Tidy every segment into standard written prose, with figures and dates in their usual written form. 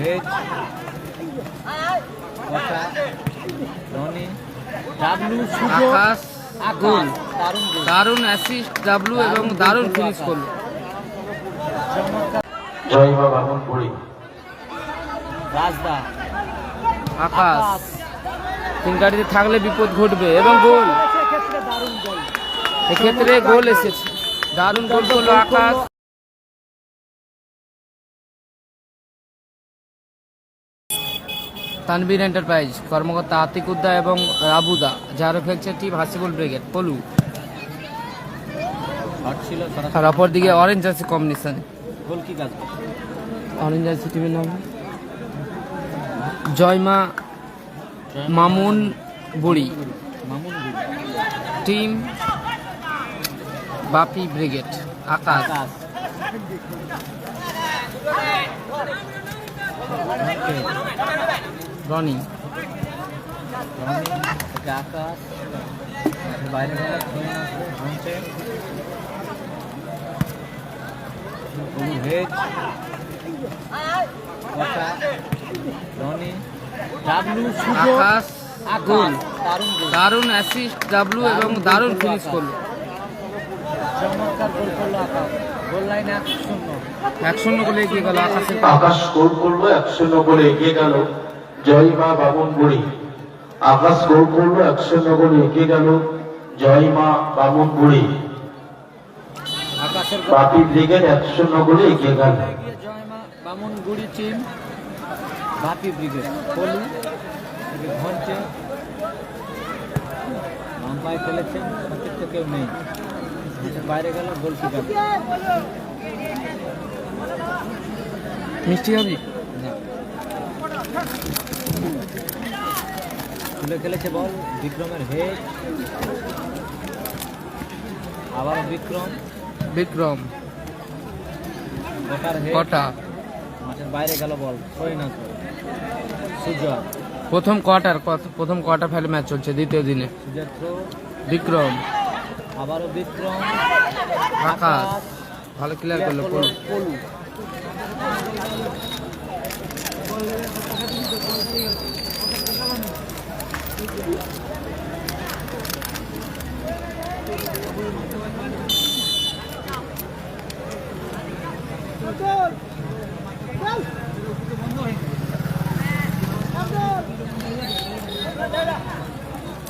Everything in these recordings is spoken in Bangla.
হেড রনি ডাবলু আকাশ গোল, দারুণ গোল, দারুণ অ্যাসিস্ট ডাবলু এবং দারুণ ফিনিশ করলো। জয়মা বামনপুরি রাজদা আকাশ তিন গাড়িতে থাকলে বিপদ ঘটবে এবং গোল, দারুণ গোল, এক্ষেত্রে গোল এসেছে, দারুণ গোল করলো আকাশ। তানভীর এন্টারপ্রাইজ কর্মকর্তা আতিক উদ্দা এবং রাবুদা, যারও খেলছে টিম হাসিবুল ব্রিগেড পলু। শট ছিল আর অপর দিকে অরেঞ্জ জার্সি কম্বিনেশন। গোল কি কাজ অরেঞ্জ জার্সি টিমের নাম জয়মা মামুন বুড়ি, মামুন টিম বাপি ব্রিগেড আকাশ। আকাশ রনি আকাশ বাইরে হেড রনি ডাবলু আকাশ গোল, দারুণ গোল, দারুণ অ্যাসিস্ট ডাবলু এবং দারুণ ফিনিশ করলো। চমৎকার গোল করলো আকাশ, গোল লাইনে 1-0 1-0 গোলে এগিয়ে গেল আকাশের। আকাশ গোল করলো 1-0 গোলে এগিয়ে গেল জয়মা বামনপুরি। আকাশ গোল করলো 1-0 গোলে এগিয়ে গেল জয়মা বামনপুরি। আকাশের বাপি ব্রিগেড 1-0 গোলে এগিয়ে গেল। জয়মা বামুনগুড়ি টিম বাপি ব্রিগেড পলু ঘন্টে আম্পায়ার খেলেছেন, সতীর্থ কেউ নেই, বাইরে গেল গোল কিপার মিষ্টি হবি তুলে খেলেছে বল, বিক্রমের হেড, আবার বিক্রম বিক্রম গোটার হেড, কটা মাঠের বাইরে গেল বল, সৈনা সুজয়, প্রথম কোয়ার্টার ফাইনাল ম্যাচ চলছে দ্বিতীয় দিনে। সুজয় থ্রো, বিক্রম আবারও বিক্রম, আকাশ ভালো ক্লিয়ার করলো পলু। পলু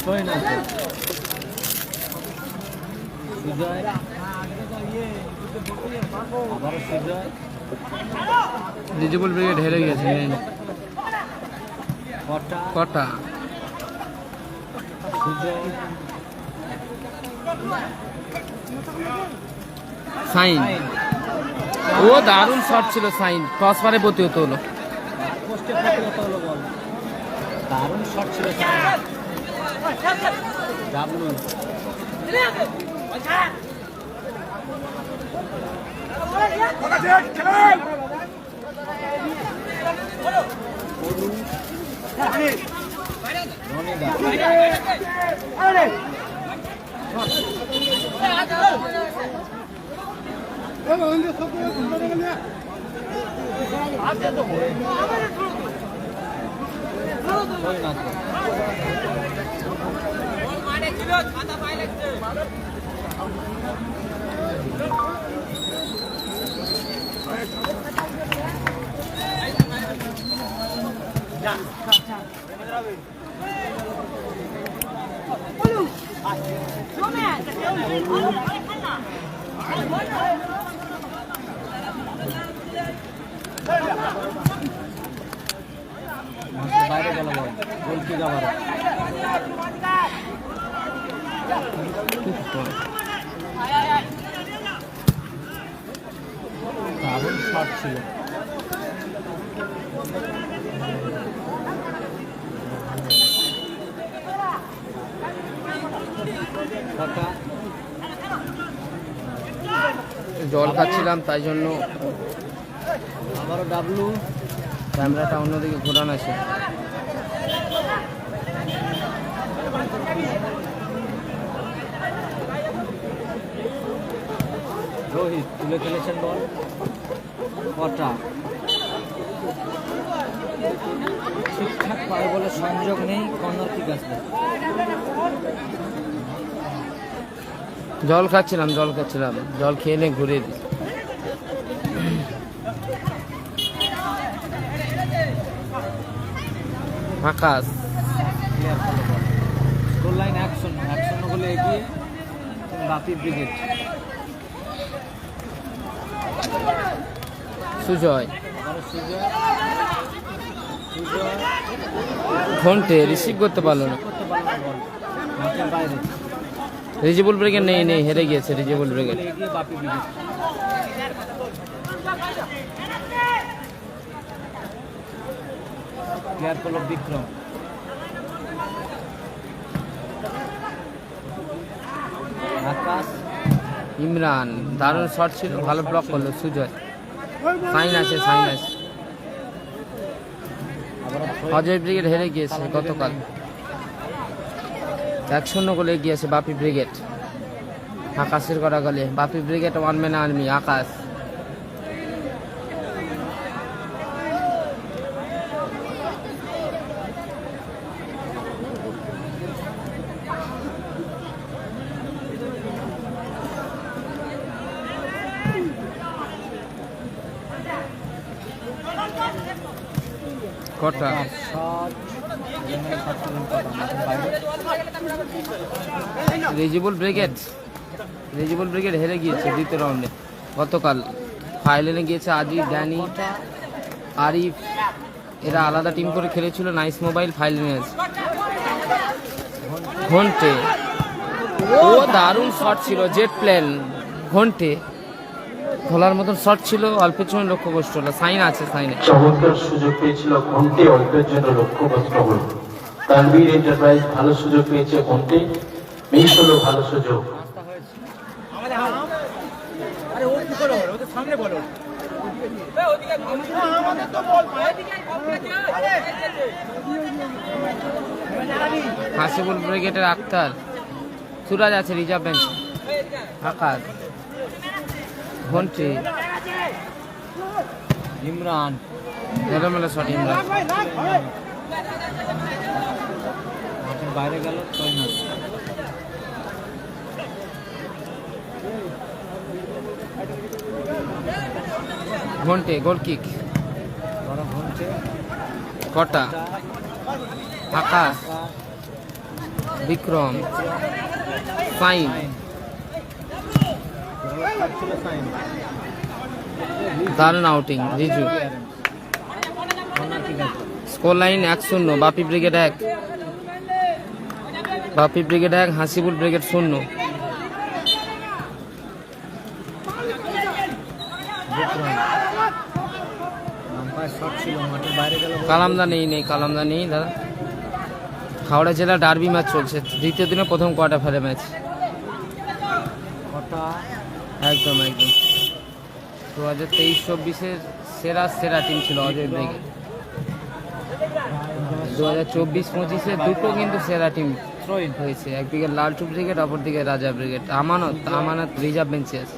সৈনা সুজয়, আবারও সুজয়, ডিজিবল ব্রিগেড হেরে গেছে। কটা সুজয়, সাইন, ও দারুণ শট ছিল সাইন, ক্রস পারে প্রতিহত হলো। পোস্টে প্রতিহত হলো বল, দারুণ শট ছিল ডাবলু, বাইরে গেল বল, গোল কি আবার দারুণ শট ছিল। জল খাচ্ছিলাম তাই জন্য আবারও ডাবলু, ক্যামেরাটা অন্যদিকে ঘোরানো আছে। রোহিত তুলে খেলেছেন বল, কটা পায়ে বলে সংযোগ নেই, কর্নার কিক আসবে। জল খাচ্ছিলাম জল খেয়ে নিয়ে ঘুরে দিই। আকাশ গোল লাইন 1-0 গোলে এগিয়ে বাপি ব্রিগেড। সুজয় আবারও সুজয় ঘন্টে রিসিভ করতে পারলো না। করতে পারলো না বল, মাঠের বাইরে। রিজেবল ব্রিগেড নেই হেরে গিয়েছে রিজেবল ব্রিগেড। গোলে এগিয়ে বাপি ব্রিগেড। প্লেয়ার করলো বিক্রম। আকাশ ইমরান দারুণ শট ছিল, ভালো ব্লক করলো সুজয়। সাইন আছে আবারও অজয় ব্রিগেড হেরে গিয়েছে গতকাল। 1-0 গোলে এগিয়েছে বাপি ব্রিগেড। আকাশের করা গলে বাপি ব্রিগেড 1 ম্যান আর্মি। আকাশ কটা শট যেখানে শট করলেন কটা, মাঠের বাইরে। রিজেবল ব্রিগেড হেরে গিয়েছে দ্বিতীয় রাউন্ডে গতকাল। ফাইনালে গিয়েছে আজি, ড্যানি, আরিফ, এরা আলাদা টিম করে খেলেছিল। নাইস মোবাইল ফাইনালে আছে। ঘন্টে ও দারুণ শট ছিল, জেট প্লেন ঘন্টে খোলার মতন শট ছিল, অল্পের জন্য লক্ষ্যভ্রষ্ট হলো। সাইন আছে সাইনে। চমৎকার সুযোগ পেয়েছিল ঘন্টে, অল্পের জন্য লক্ষ্যভ্রষ্ট হল। তানভীর এন্টারপ্রাইজ ভালো সুযোগ পেয়েছে, ঘন্টে মিস হলো ভালো সুযোগ। রাস্তা হয়েছে। আরে ও কি করে ওদের সামনে বলো। হাসিবুল ব্রিগেডের আক্তার, সুরাজ আছে রিজার্ভ বেঞ্চ। আকাশ ঘন্টে ইমরান এলোমেলো শট ইমরান। মাঠের বাইরে গেল 6 ঘন্টে গোল কিক। বড় ঘুরছে। কটা আকাশ বিক্রম সাইন। দারুণ আউটিং রিজু। স্কোর লাইন 1-0 বাপি ব্রিগেড 1 হাসিবুল ব্রিগেড 0। কালামদা নেই দাদা। হাওড়া জেলা ডার্বি ম্যাচ চলছে, দ্বিতীয় দিনে প্রথম কোয়ার্টার ফাইনাল ম্যাচ। একদম 2023-24-এর সেরা টিম ছিল অজয় ব্রিগেড। 2024-25-এ দুটো কিন্তু সেরা টিম হয়েছে, একদিকে লালটু ব্রিগেড, অপরদিকে রাজা ব্রিগেড। আমানত রিজার্ভ বেঞ্চে আছে।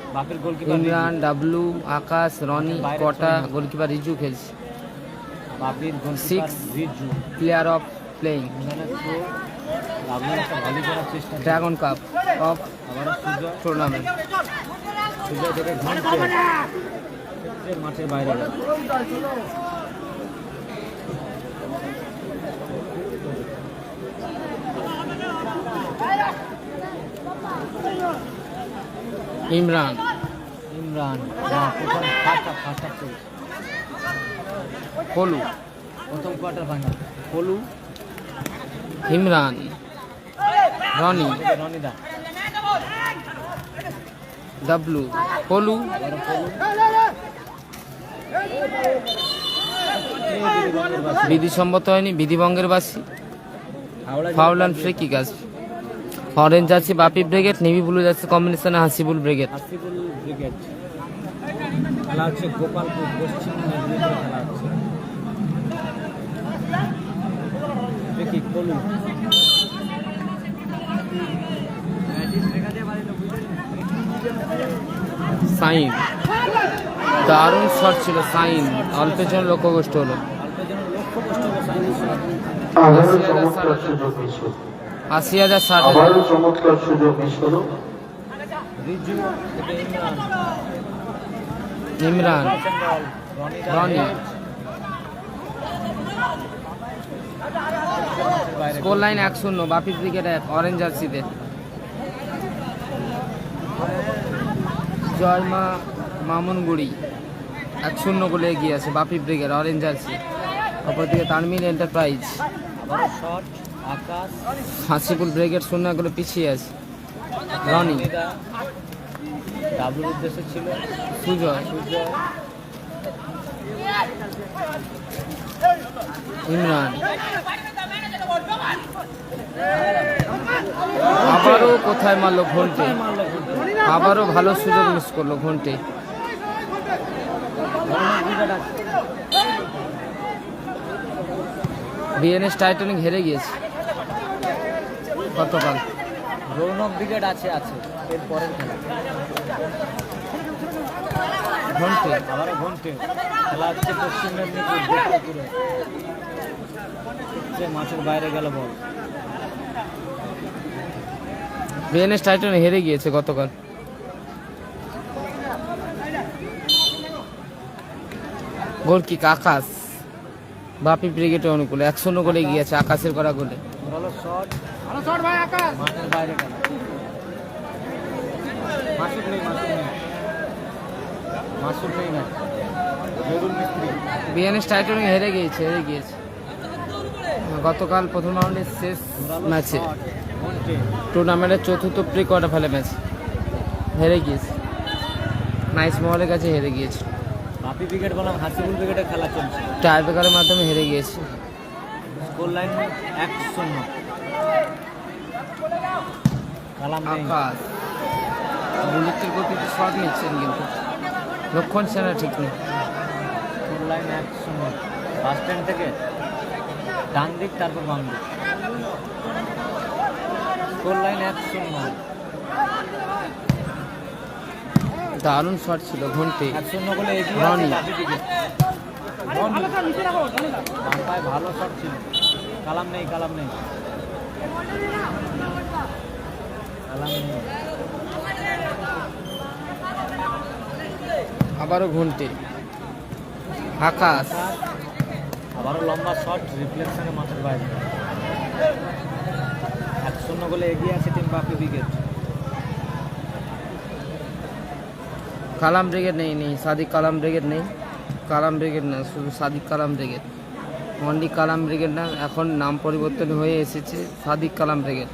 ইমরান, ডাবলু, আকাশ, রনি, কটা, গোলকিপার রিজু খেলছে। 6 player of playing dragon cup of tournament. মাঠের বাইরে ইমরান প্রথম ফার্স্ট হাফ চলছে। কলু প্রথম কোয়ার্টার ফাইনাল কলু ইমরান, রনি, রনিদা, ডাবলু, কলু, বিধিসম্মত হয়নি, বিধিভঙ্গের বাসী। ফাউল অ্যান্ড ফ্রি কিক আসবে। অরেঞ্জ আছে বাপি ব্রিগেড, নেভি ব্লু যাচ্ছে কম্বিনেশনে হাসিবুল ব্রিগেড। খেলা হচ্ছে গোপালপুর পশ্চিম মেদিনীপুরে খেলা হচ্ছে। দেখি কলু সাইন দারুণ শট ছিল, সাইন অল্পের জন্য লক্ষ্যভ্রষ্ট হলো। অল্পের জন্য লক্ষ্যভ্রষ্ট হলো। আবারও চমৎকার সুযোগ মিস হলো। 80,000 60,000। আবারও চমৎকার সুযোগ মিস হলো। রিজু থেকে ইমরান, রনি রনি। স্কোর লাইন 1-0, বাপি ব্রিগেড 1, অরেঞ্জ জার্সিতে। জয়মা মামুনগুড়ি 1-0 গোলে এগিয়ে আছে বাপি ব্রিগেড, অরেঞ্জ জার্সি। অপরদিকে তানমিল এন্টারপ্রাইজ, আবারও শট আকাশ হাসিপুর ব্রিগেড 0 গোলে পিছিয়ে আছে। রনি, ডাবলুর উদ্দেশ্যে ছিল সুজয়, সুজয় ইমরান। আবারও কোথায় মারলো ঘন্টে, আবারও ভালো সুযোগ মিস করলো ঘন্টে। বিএনএস টাইটানিক হেরে গিয়েছে গতকাল। রৌনক ব্রিগেড আছে এর পরের খেলা ঘন্টে, আবারও ঘন্টে খেলা হচ্ছে পশ্চিম মেদিনীপুর দুর্গাপুরে। যে মাঠের বাইরে গেল বল। বিএনএস টাইটানিক হেরে গিয়েছে গতকাল। গোলকিক আকাশ, বাপি ব্রিগেডের অনুকূলে 1-0 গোলে গিয়েছে আকাশের করা গোলে। ভালো শট মাঠের বাইরে গেল। মাসুদ নেই না জরুল মিস্ত্রি। বিএনএস টাইটানিক হেরে গিয়েছে গতকাল প্রথম রাউন্ডের শেষ ম্যাচে, ঘন্টে টুর্নামেন্টের চতুর্থ প্রি কোয়ার্টার ফাইনাল ম্যাচ হেরে গিয়েছে, নাইস মহলের কাছে হেরে গিয়েছে। বাপি ব্রিগেড বনাম হাসিবুল ব্রিগেডের খেলা চলছে। টাই ব্রেকারের মাধ্যমে হেরে গিয়েছে। Score line 1-0। কালাম নেই। আকাশ বুলেটের গতিতে শট নিচ্ছেন কিন্তু লক্ষণ সেনা ঠিক নেই। Score line 1-0। বাস স্ট্যান্ড থেকে ডান দিক তারপর বাম দিক। Score line 1-0। দারুণ শট ছিল ঘন্টে। 1-0 বলে এগিয়ে রনি। আছে বাপি ব্রিগেড। রনি বাম পায়ে ভালো শট ছিল। কালাম নেই কালাম নেই। আবারও ঘন্টে আকাশ, আবারও লম্বা শট রিফ্লেকশনে মাঠের বাইরে। 1-0 গোলে এগিয়ে আছে টিম বাপি ব্রিগেড। কালাম ব্রিগেড নেই সাদিক কালাম ব্রিগেড নেই, কালাম ব্রিগেড না, শুধু সাদিক কালাম ব্রিগেড। মন্ডি কালাম ব্রিগেড না, এখন নাম পরিবর্তন হয়ে এসেছে সাদিক কালাম ব্রিগেড।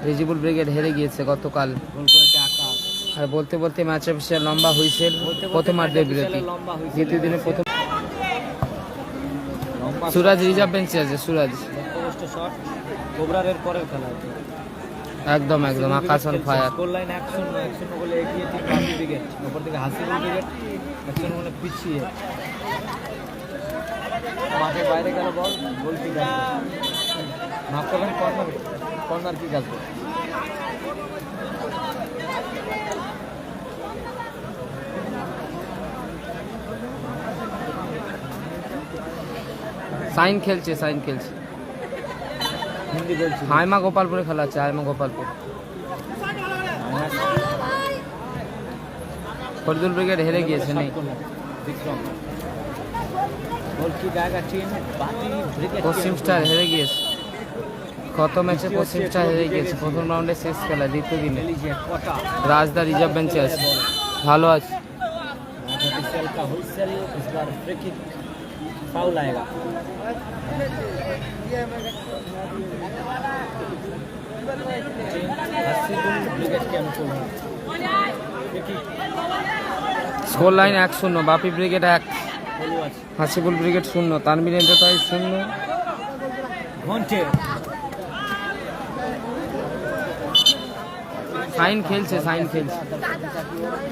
রিজিবুল ব্রিগেড হেরে গিয়েছে গতকাল। গোল করেছে আকাশ। আর বলতে বলতে ম্যাচের শেষে লম্বা হুইসেল, প্রথমার্ধের বিরতি। দ্বিতীয় দিনে প্রথম লম্বা সুরাজ রিজার্ভ বেঞ্চে আছে। সুরাজ লক্ষ্যভ্রষ্ট শট কোবরারের পরের খেলা। একদম আকাশ অন ফায়ার। স্কোর লাইন 1-0 গোলে এগিয়ে টিম বাপি ব্রিগেড। অপর দিকে হাসিবুল ব্রিগেড 1-0 গোলে পিছিয়ে। মাঠের বাইরে গেল বল। গোল কি আসবে, মাফ করবেন, কর্নার কি আসবে। সাইন খেলছে হিন্দি বলছি। হাইমা গোপালপুরে খেলা হচ্ছে, হাইমা গোপালপুর। ফরিদুল ব্রিগেড হেরে গিয়েছে নেই। বিক্রম গোল কি জায়গা টিম বাপি ব্রিগেড। পশ্চিম স্টার হেরে গিয়েছে গত ম্যাচে, পশ্চিম স্টার হেরে গিয়েছে প্রথম রাউন্ডে শেষ খেলা দ্বিতীয় দিনে। कोटा রাজদা রিজার্ভ বেঞ্চে আছে, ভালো আছে। ऑफिशियल का हुइसल। इस बार फ्री किक फाउल आएगा। हसीबुल ब्रिगेड के अनुकूल है। फ्री किक স্কোর লাইন 1-0, বাপি ব্রিগেড 1, गोलू আছে। Hasibul brigade 0, Tanvir enterprise 0। घंटे সাইন খেলছে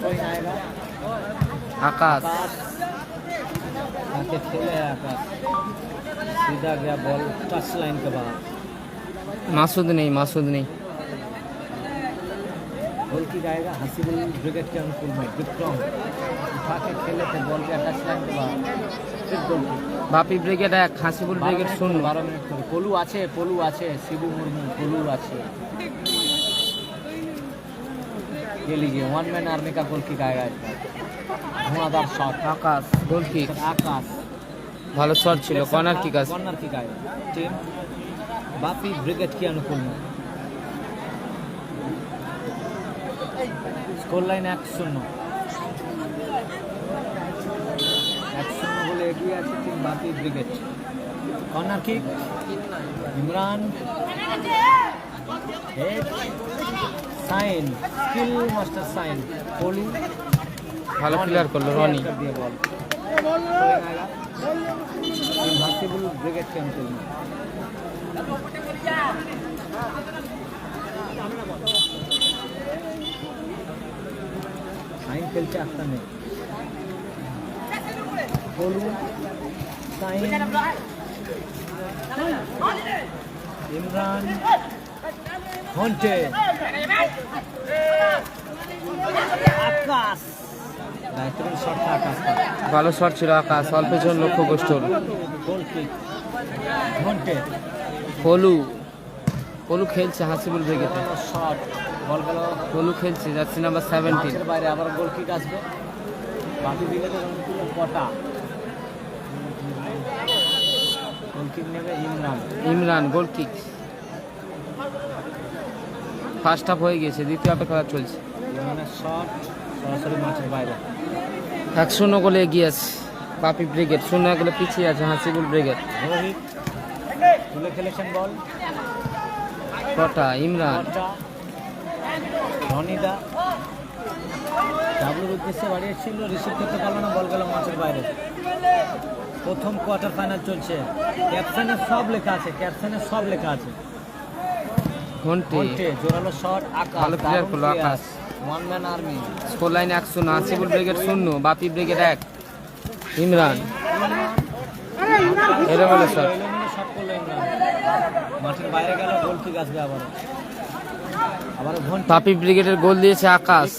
कोई आएगा। আকাশ, आकाश आके खेले है आकाश। सीधा गया बॉल टच लाइन के बाहर। মাসুদ নেই। गोल की जाएगा हसीबुल ब्रिगेड के अनुकूल में। विक्रम उठा के खेले थे, बॉल के टच लाइन के बाद फिर गोल किक। বাপি ব্রিগেড 1, হাসিবুল ব্রিগেড 0। 12 মিনিট করে পলু আছে শিবু মুর্মু, পলু আছে। ये लीजिए 1 मैन आर्मी का गोल किक आएगा इसका, धुआंधार शॉट। আকাশ গোল কিক, आकाश ভালো শট ছিল, কর্নার কিক আছে। कॉर्नर किक आएगा टीम बापी ब्रिगेड के अनुकूल में। स्कोर लाइन 1-0 বলে এগিয়ে আছে team Bapi brigade. Corner kick Imran, head সাইন, স্কিল মাস্টার সাইন, পলু ভালো ক্লিয়ার করলো রনি। দিয়ে বল হাসিবুল ব্রিগেড के अनुकूल में। সাইন খেলছে আফতানে, পলু সাইন, ইমরান, ঘন্টে, আকাশ। বেহতরিন শট था आकाश का, ভালো শট ছিল আকাশ, অল্প জন লক্ষ্য গোল। গোল কিক ঘন্টে, পলু পলু খেলছে হাসিবুল ব্রিগেডে, শট বল গেল পলু খেলছে জার্সি নাম্বার 17। মাঠের বাইরে, আবার গোল কিক আসবে বাকি ব্রিগেডের অনুকূলে। কটা গোল কিক নেবে ইমরান গোল কিক। ফার্স্ট হাফ হয়ে গেছে, দ্বিতীয় হাফে খেলা চলছে। ইমরানের শট সরাসরি মাঠের বাইরে। 1-0 গোলে এগিয়ে আছে বাপি ব্রিগেড, 0 গোলে পিছিয়ে আছে হাসিবুল ব্রিগেড। রোহিত তুলে খেলেছেন বল, কটা ইমরান, কটা রনিদা ডাবলুর উদ্দেশ্যে বাড়িয়েছিল, রিসিভ করতে পারলো না, বল গেল মাঠের বাইরে। প্রথম কোয়ার্টার ফাইনাল চলছে, ক্যাপশনে সব লেখা আছে, ঘন্টে জোরালো শট। ভালো ক্লিয়ার করলো আকাশ। 1 man army. Score line 1-0, Hasibul brigade 0, বাপি ব্রিগেড 1। ইমরান এলোমেলো শট, শট করলো ইমরান, মাঠের বাইরে গেল, গোল কিক আসবে আবার। ঘন্টা বাপি ব্রিগেডের গোল দিয়েছে আকাশ,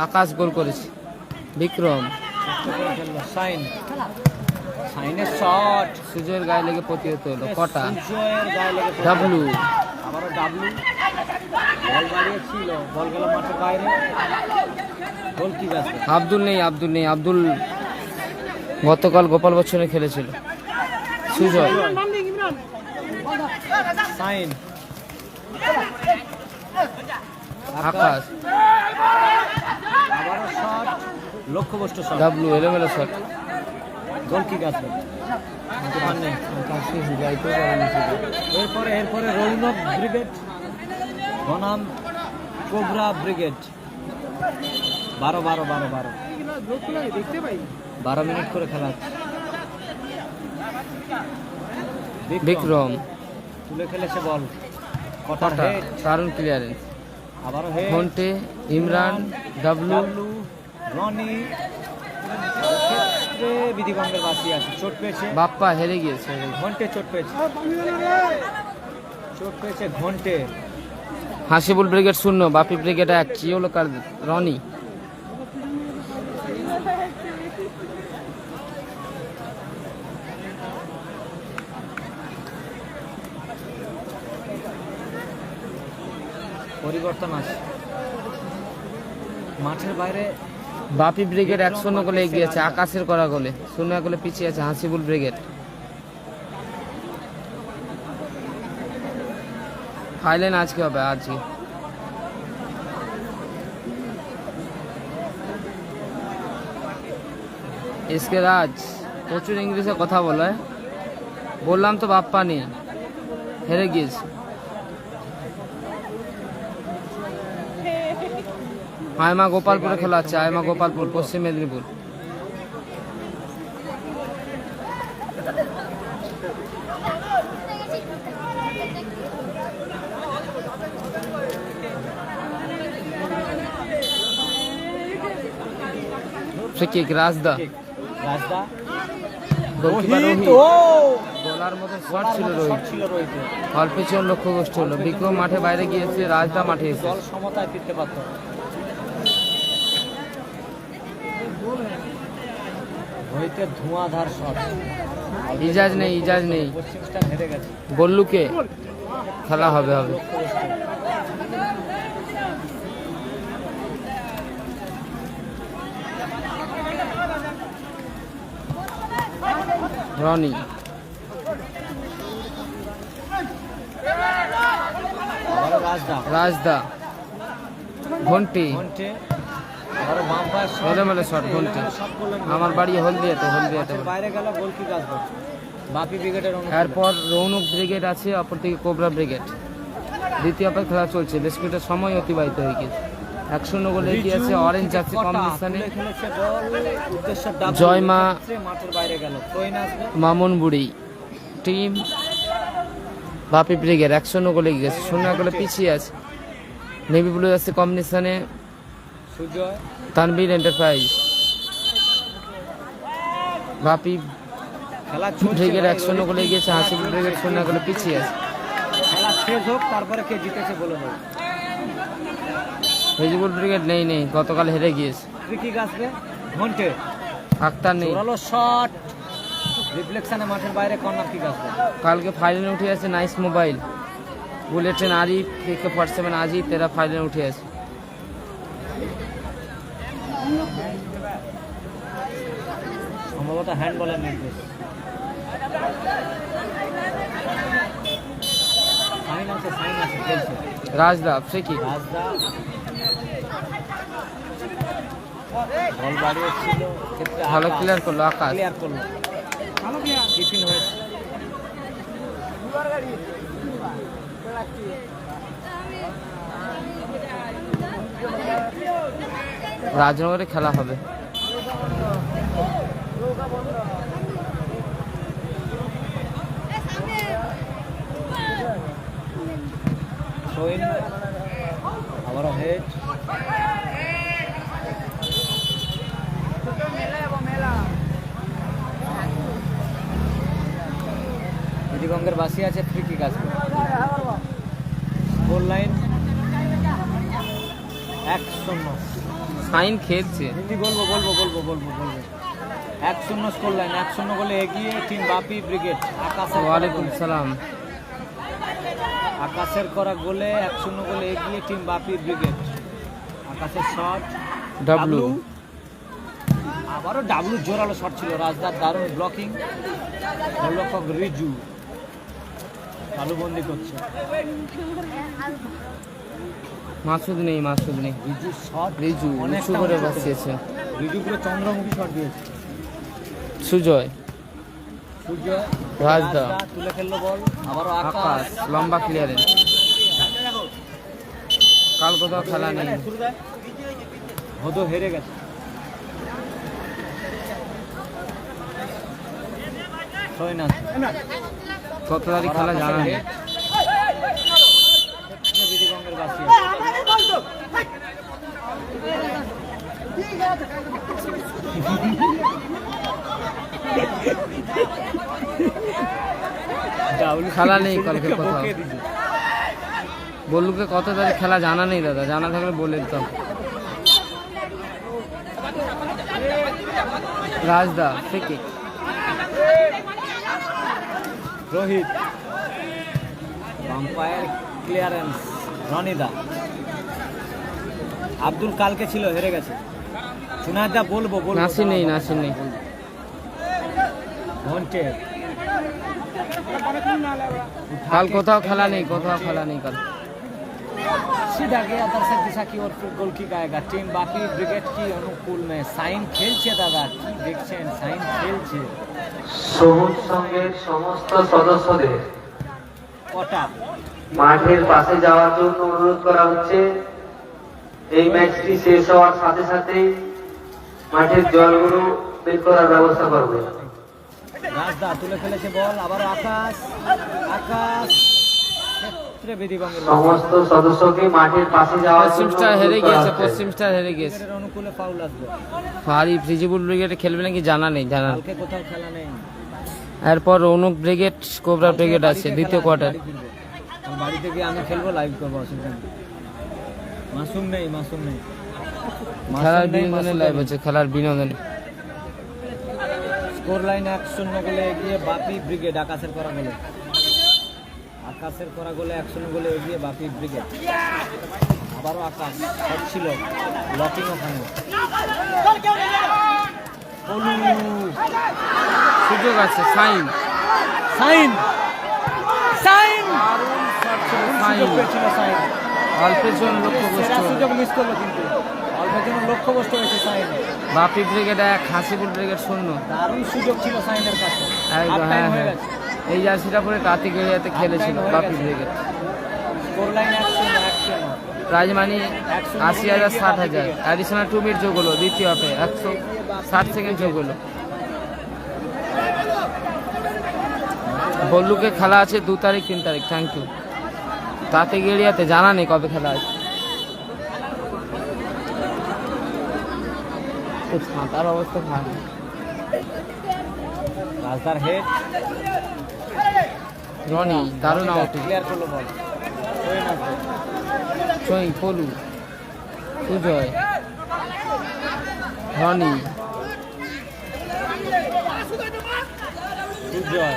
আকাশ গোল করেছে। বিক্রম সাইনের শট, সুজয়ের গায়ে লেগে প্রতিহত হলো। কটা সুজয়ের গায়ে লেগে পড়ে। ডাবলু, আবারও ডাবলু বল বাড়িয়েছিল, বল গেল মাঠের বাইরে, গোল কিক আসবে। আব্দুল নেই, আব্দুল গতকাল গোপাল বচ্চনে খেলেছিল। সুজয়, সাইন, আকাশ, আবারও শট, লক্ষ্যভ্রষ্ট শট, ডাবলু এলোমেলো শট। গোল কিক আসবে। এরপরে রৌনক ব্রিগেড বনাম কোবরা ব্রিগেড। 12 মিনিট করে খেলা হচ্ছে। বিক্রম তুলে খেলেছে বল, কটা দারুণ ক্লিয়ারেন্স। আবারও হেড, ঘন্টে, ইমরান, ডাবলু, রনি বিধিভঙ্গের বাসি আছে, চোট পেয়েছে বাপ্পা হেরে গিয়েছে। ঘন্টে, চোট পেয়েছে ঘন্টে। হাসিবুল ব্রিগেড 0, বাপি ব্রিগেড 1, চিওলো কার রনি। পরিবর্তন আছে মাঠের বাইরে। বাপি ব্রিগেড 1-0 গোলে এগিয়ে আছে, আকাশের করা গোলে। 0 গোলে পিছিয়ে আছে হাসিবুল ব্রিগেড। ফাইনাল আজকে হবে, আজকে। এসকে রাজ প্রচুর ইংলিশে কথা বলে, বললাম তো বাপ্পা নেই, হেরে গিয়েছে। আয়মা গোপালপুরে খেলা হচ্ছে, আয়মা গোপালপুর, পশ্চিম মেদিনীপুর। ফ্রি কিক রাজদা, গোলকিপার রোহিত, গোলার মতো শট ছিল রোহিত, অল্প ছিল লক্ষ্যগ্রস্ত হলো। বিক্রম মাঠে বাইরে গিয়েছে, রাজদা মাঠে এসে সমতায় ফিরতে পারত। রোহিতের ধোঁয়াধার শট। ইজাজ নেই পশ্চিম স্টার হেরে গেছে। গোল্লুকে খেলা হবে রনি আবারও রাজদা ঘন্টি ঘন্টে, আবারও বাম পায়ের শট। এলোমেলো শট ঘন্টি শট করলেন। আমার বাড়ি হলদিয়াতে মাঠের বাইরে গেল, গোল কি কাজ করছে? বাপি ব্রিগেডের অনুকূলে। এরপর রৌনক ব্রিগেড আছে, অপরদিকে কোবরা ব্রিগেড। দ্বিতীয় পায়ে খেলা চলছে, বেশ কিছুটা সময় অতিবাহিত হয়ে গেছে। 1-0 গোলে এগিয়ে আছে অরেঞ্জ জার্সি কম্বিনেশনে খেলেছে বল, উদ্দেশ্য ডাবল। জয়মা মাঠের বাইরে গেল। প্রইন আসবে। মামুনবুড়ি টিম বাপি ব্রিগেড 1-0 গোলে এগিয়ে গেছে, 0 গোলে পিছিয়ে আছে। নেভি ব্লু জার্সি কম্বিনেশনে সুজয় তানভীর এন্টারপ্রাইজ বাপি খেলা চলছে। ব্রিগেড 1-0 গোলে এগিয়েছে, হাসিপুর ব্রিগেড 0 গোলে পিছিয়ে আছে। খেলা শেষ হোক, তারপরে কে জিতেছে বলে দেবো। হাসিপুর ব্রিগেড নেই গতকাল হেরে গিয়েছে। ফ্রি কিক আসবে। ঘন্টে আক্তার নেই, জোরালো শট, রিফ্লেকশনে মাঠের বাইরে। কর্নার কিক আসবে। কালকে ফাইনালে উঠে আছে nice mobile, bulletin Arif AK47 আজই তেরা ফাইনালে উঠে আছে। সম্ভবত হ্যান্ডবলের নির্দেশ। সাইন আছে খেলছে। রাজদা ফ্রি কিক, রাজদা বল বাড়িয়েছিল, ক্ষেত্রে ভালো আকাশ ক্লিয়ার করলো আকাশ। ক্লিয়ার করলো। টিফিন হয়েছে। রাজনগরে খেলা হবে। থ্রোইন, আবারও হেড। দিদিগঙ্গের বাসি আছে, ফ্রি কিক আসবে। Goal line 1-0। সাইন খেলছে, হিন্দি বলবো 1-0 স্কোর লাইন। 1-0 গোলে এগিয়ে টিম বাপি ব্রিগেড। ওয়ালাইকুম সালাম। আকাশের করা গোলে 1-0 গোলে এগিয়ে টিম বাপি ব্রিগেড। আকাশের শট ডাবলু আবারও ডাবলু, জোরালো শট ছিল। রাজদার দারুণ ব্লকিং। গোলরক্ষক রিজু তালুবন্দি করছে। মাসুদ নেই রিজু শট, রিজু উঁচু করে বসিয়েছে। রিজু পুরো চন্দ্রমুখী শট দিয়েছে। সুজয় সূর্য রাজদা তুলে খেললো বল, আবারও আকাশ আকাশ। লম্বা ক্লিয়ারেন্স। কাল কোথাও খেলা নেই, হদো হেরে গেছে। কত তারিখ খেলা জানা নেই। দিদিগঙ্গের বাসি খেলা নেই কালকে কোথাও। বল্লুকে কত তারিখ খেলা জানা নেই দাদা, জানা থাকলে বলে দিতাম। রাজদা ফ্রি কিক, রোহিত বাম্পায়ার ক্লিয়ারেন্স। রনিদা আব্দুল কালকে ছিল, হেরে গেছে। সুনায়দা বলবো নাসির নেই ঘন্টে কাল কোথাও খেলা নেই কাল। सीधा गया दर्शक दिशा की ओर फिर गोल किक आएगा। टीम बाकी ब्रिगेड की अनुकूल में साइन खेलছে দাদা, কি দেখছেন? সাইন খেলছে। সবুজ সংঘের সমস্ত সদস্যদের কটা মাঠের পাশে যাওয়ার জন্য অনুরোধ করা হচ্ছে। এই ম্যাচটি শেষ হওয়ার সাথে সাথে মাঠের জলগুলো বের করার ব্যবস্থা করবে। রাজদা তুলে ফেলেছে বল, আবারও আকাশ ক্ষেত্রে বিধিভঙ্গের সমস্ত সদস্যকে মাঠের পাশে যাওয়ার পশ্চিম জন্য স্টার হেরে অনুরোধ করা গিয়েছে, হচ্ছে। পশ্চিম স্টার হেরে গিয়েছে। ব্রিগেডের অনুকূলে ফাউল আসবে। ফারি ফ্রিজিবুল ব্রিগেডে খেলবে নাকি জানা নেই। কালকে কোথাও খেলা নেই। এরপর রৌনক ব্রিগেড কোবরা ব্রিগেড আছে দ্বিতীয় কোয়ার্টার। বাড়িতে গিয়ে আমি খেলবো, লাইভ করবো, অসুবিধা নেই। মাসুম নেই খেলার বিনোদনের লাইভ আছে, খেলার বিনোদনে। স্কোর লাইন 1-0 গোলে এগিয়ে বাপি ব্রিগেড। আকাশের করা গোলে 1-0 গোলে এগিয়ে বাপি ব্রিগেড। আবারও আকাশ শট ছিল, ব্লকিং ওখানে। সুযোগ আছে, সাইন সাইন সাইন দারুণ শট ছিল, সুযোগ সাইন পেয়েছিল সাইন। অল্পের জন্য লক্ষ্যভ্রষ্ট সেরা হলো। সুযোগ মিস করলো, কিন্তু অল্পের জন্য লক্ষ্যভ্রষ্ট হয়েছে সাইন। বাপি ব্রিগেড 1, হাসিপুর ব্রিগেড 0। দারুণ সুযোগ ছিল সাইনের কাছে। একদম, হাফ টাইম হ্যাঁ হয়ে হ্যাঁ। গেছে। এই জার্সিটা পরে কার্তিক এরিয়াতে খেলেছিল হয়ে বাপি গেছে। Brigade. Score line 1-0। Prize money 1-0 80,000, 60,000। Additional 2 minute যোগ হলো, দ্বিতীয় হাফে 160 সেকেন্ড যোগ হলো। বল্লুকে খেলা আছে 2 তারিখ 3 তারিখ। Thank you. কার্তিক এরিয়াতে জানা নেই কবে খেলা আছে। ছাতার অবস্থা খারাপ। রাজদার হেড, রনি দারুণ আউট। ক্লিয়ার করলো বল। চই পলু, সুজয়, রনি, সুজয়,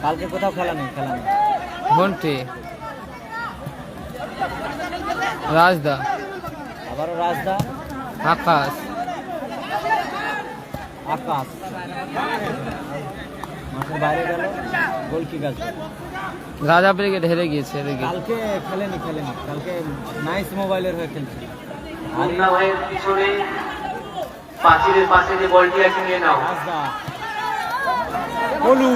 কালকে কোথাও খেলা নেই। ঘন্টে, রাজদা, আবারও রাজদা, আকাশ, আকাশ মাঠের বাইরে গেল, গোল কিক আসবে। রাজা ব্রিগেড হেরে গিয়েছে এদিকে। কালকে খেলেনি, কালকে নাইস মোবাইলের হয়ে খেলছে। মুন্না ভাইয়ের পিছনে পাঁচিলের পাশে যে বলটি আছে নিয়ে নাও। রাজদা, পলু,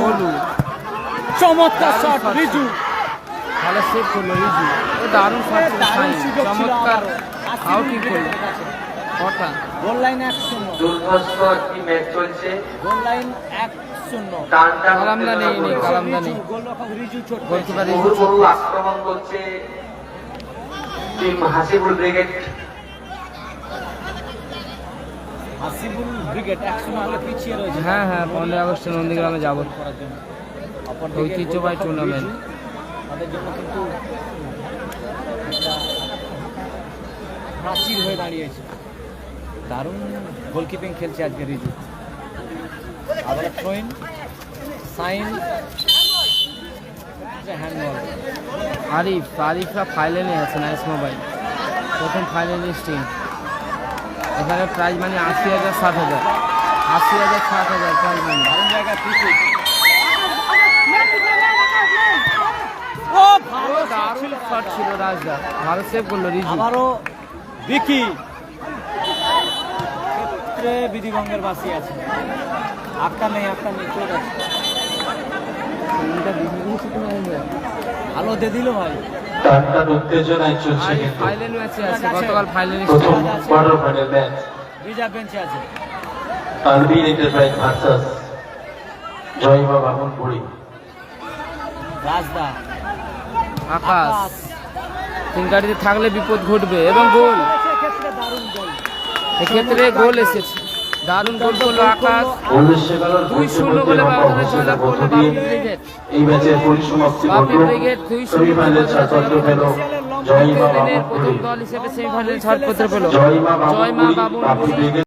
চমৎকার শট রিজু। ভালো সেভ করলো রিজু। ও দারুণ শট ছিল, দারুণ সুযোগ ছিল চমৎকার আবারও। আউটিং করলো। কটা গোল লাইন 1-0। দুর্ধর্ষ একটি ম্যাচ চলছে। Goal line 1-0। টানটা কালামদা নেই, কালামদা নেই। গোলরক্ষক রিজু চোট গোলকিপার পেয়েছে। রিজু। বহু আক্রমণ করছে team Hasibul brigade. Hasibul brigade 1-0 গোলে পিছিয়ে রয়েছে। হ্যাঁ হ্যাঁ, 15 আগস্টে নন্দীগ্রামে যাবো। করার জন্য। অপরদিকে ঐতিহ্যবাহী গোলরক্ষক টুর্নামেন্ট। রিজু, তাদের জন্য কিন্তু একটা প্রাচীর হয়ে দাঁড়িয়েছে। দারুণ গোলকিপিং খেলছে আজকে রিজু। আবার থ্রোইন, সাইন, হ্যান্ডবল। আরিফরা ফাইনালে আছে নাইস মোবাইল, প্রথম ফাইনালিস্ট টিম। এখানে প্রাইজ মানি 80,000, 60,000। 80,000, 60,000 prize money. দারুণ জায়গায় পিছিয়ে। ও ভালো দারুণ শট ছিল রাজদা, ভালো সেভ করলো রিজু। আবারও বিকি। ক্ষেত্রে বিধিভঙ্গের বাসি আছে। আক্তার নেই চলে গেছে। ভালো দিয়ে দিল ভাই। টানটান উত্তেজনায় চলছে আরিফ কিন্তু ফাইনাল ম্যাচে আছে, গতকাল ফাইনালিস্ট। প্রথম কোয়ার্টার ফাইনাল ম্যাচ রিজার্ভ বেঞ্চে আছে। আরবি এন্টারপ্রাইজ ভার্সাস জয়মা বামনপুরি। রাজদা, আকাশ, 3 গাড়িতে থাকলে বিপদ ঘটবে। এবং গোল, ক্ষেত্রে দারুণ গোল। এক্ষেত্রে গোল এসেছে। দারুণ গোল করলো আকাশ। 2-0 গোলে বাংলাদেশ জয়লাভ করলো বাপি ব্রিগেড। এই ম্যাচের পরিসমাপ্তি বাপি ঘটল। ব্রিগেড 2-0 সেমিফাইনাল ছাড়পত্র পেল জয়মা প্রথম দিনের প্রথম বামনপুরি। দল হিসেবে সেমিফাইনাল ছাড়পত্র পেল জয়মা জয়মা বামনপুরি বাপি বাবুল। ব্রিগেড।